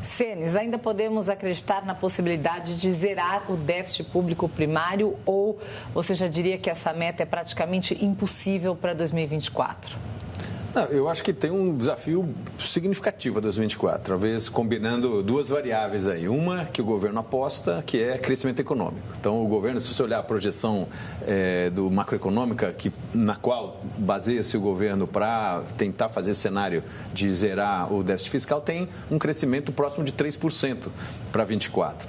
Cenes, ainda podemos acreditar na possibilidade de zerar o déficit público primário ou você já diria que essa meta é praticamente impossível para 2024? Não, eu acho que tem um desafio significativo a 2024, talvez combinando duas variáveis aí. Uma que o governo aposta, que é crescimento econômico. Então, o governo, se você olhar a projeção do macroeconômica, na qual baseia-se o governo para tentar fazer cenário de zerar o déficit fiscal, tem um crescimento próximo de 3% para 2024.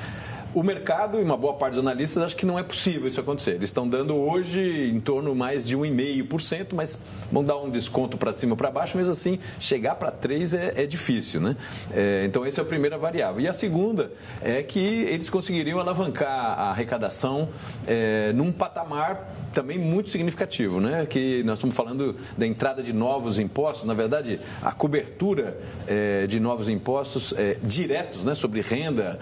O mercado e uma boa parte dos analistas acham que não é possível isso acontecer. Eles estão dando hoje em torno mais de 1,5%, mas vão dar um desconto para cima ou para baixo, mesmo assim, chegar para 3% é difícil, né? Então, essa é a primeira variável. E a segunda é que eles conseguiriam alavancar a arrecadação num patamar também muito significativo, né? Que nós estamos falando da entrada de novos impostos, na verdade, a cobertura de novos impostos diretos, né? Sobre renda,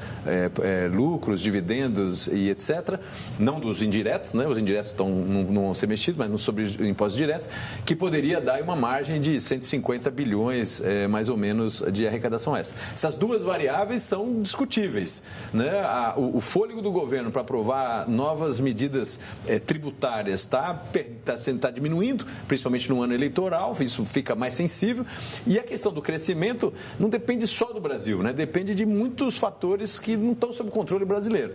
lucros, dividendos e etc., não dos indiretos, né? Os indiretos não vão ser mexidos, mas sobre impostos diretos, que poderia dar uma margem de 150 bilhões, mais ou menos, de arrecadação extra. Essas duas variáveis são discutíveis, né? O fôlego do governo para aprovar novas medidas tributárias está diminuindo, principalmente no ano eleitoral, isso fica mais sensível, e a questão do crescimento não depende só do Brasil, né? Depende de muitos fatores que não estão sob controle brasileiro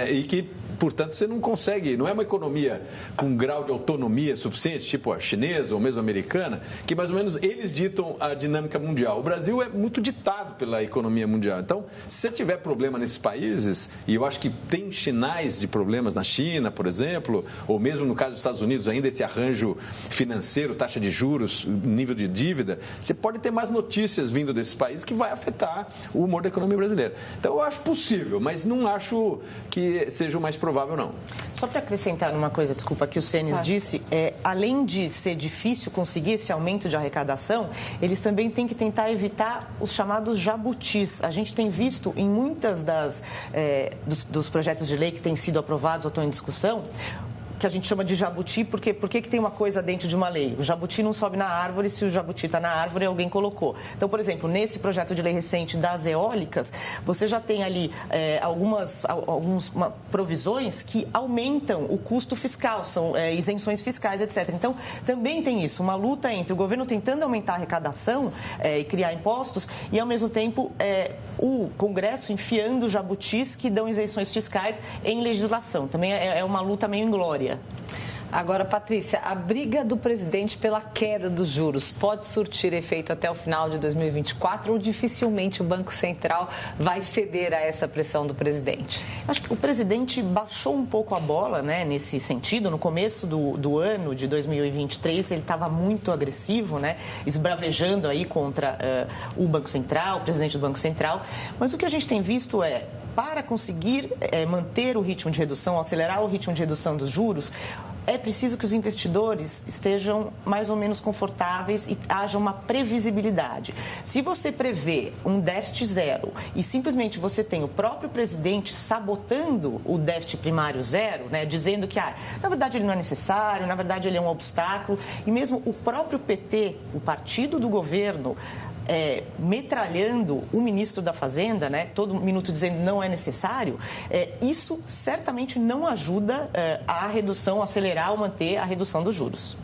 e que, portanto, você não consegue, não é uma economia com um grau de autonomia suficiente, tipo a chinesa ou mesmo a americana, que mais ou menos eles ditam a dinâmica mundial. O Brasil é muito ditado pela economia mundial. Então, se você tiver problema nesses países, e eu acho que tem sinais de problemas na China, por exemplo, ou mesmo no caso dos Estados Unidos, ainda esse arranjo financeiro, taxa de juros, nível de dívida, você pode ter mais notícias vindo desses países que vai afetar o humor da economia brasileira. Então, eu acho possível, mas não acho que seja o mais provável, não. Só para acrescentar uma coisa, desculpa, que o Cenes disse, além de ser difícil conseguir esse aumento de arrecadação, eles também têm que tentar evitar os chamados jabutis. A gente tem visto em muitas dos projetos de lei que têm sido aprovados ou estão em discussão, que a gente chama de jabuti, porque por que tem uma coisa dentro de uma lei? O jabuti não sobe na árvore, se o jabuti está na árvore, alguém colocou. Então, por exemplo, nesse projeto de lei recente das eólicas, você já tem ali algumas provisões que aumentam o custo fiscal, são isenções fiscais, etc. Então, também tem isso, uma luta entre o governo tentando aumentar a arrecadação e criar impostos e, ao mesmo tempo, o Congresso enfiando jabutis que dão isenções fiscais em legislação. Também é uma luta meio inglória. Agora, Patrícia, a briga do presidente pela queda dos juros pode surtir efeito até o final de 2024 ou dificilmente o Banco Central vai ceder a essa pressão do presidente? Acho que o presidente baixou um pouco a bola, né, nesse sentido. No começo do ano de 2023, ele estava muito agressivo, né, esbravejando aí contra o Banco Central, o presidente do Banco Central. Mas o que a gente tem visto para conseguir manter o ritmo de redução, acelerar o ritmo de redução dos juros, é preciso que os investidores estejam mais ou menos confortáveis e haja uma previsibilidade. Se você prevê um déficit zero e simplesmente você tem o próprio presidente sabotando o déficit primário zero, né, dizendo que, na verdade, ele não é necessário, na verdade, ele é um obstáculo, e mesmo o próprio PT, o partido do governo, metralhando o ministro da Fazenda, né, todo minuto dizendo não é necessário, isso certamente não ajuda a redução, acelerar ou manter a redução dos juros.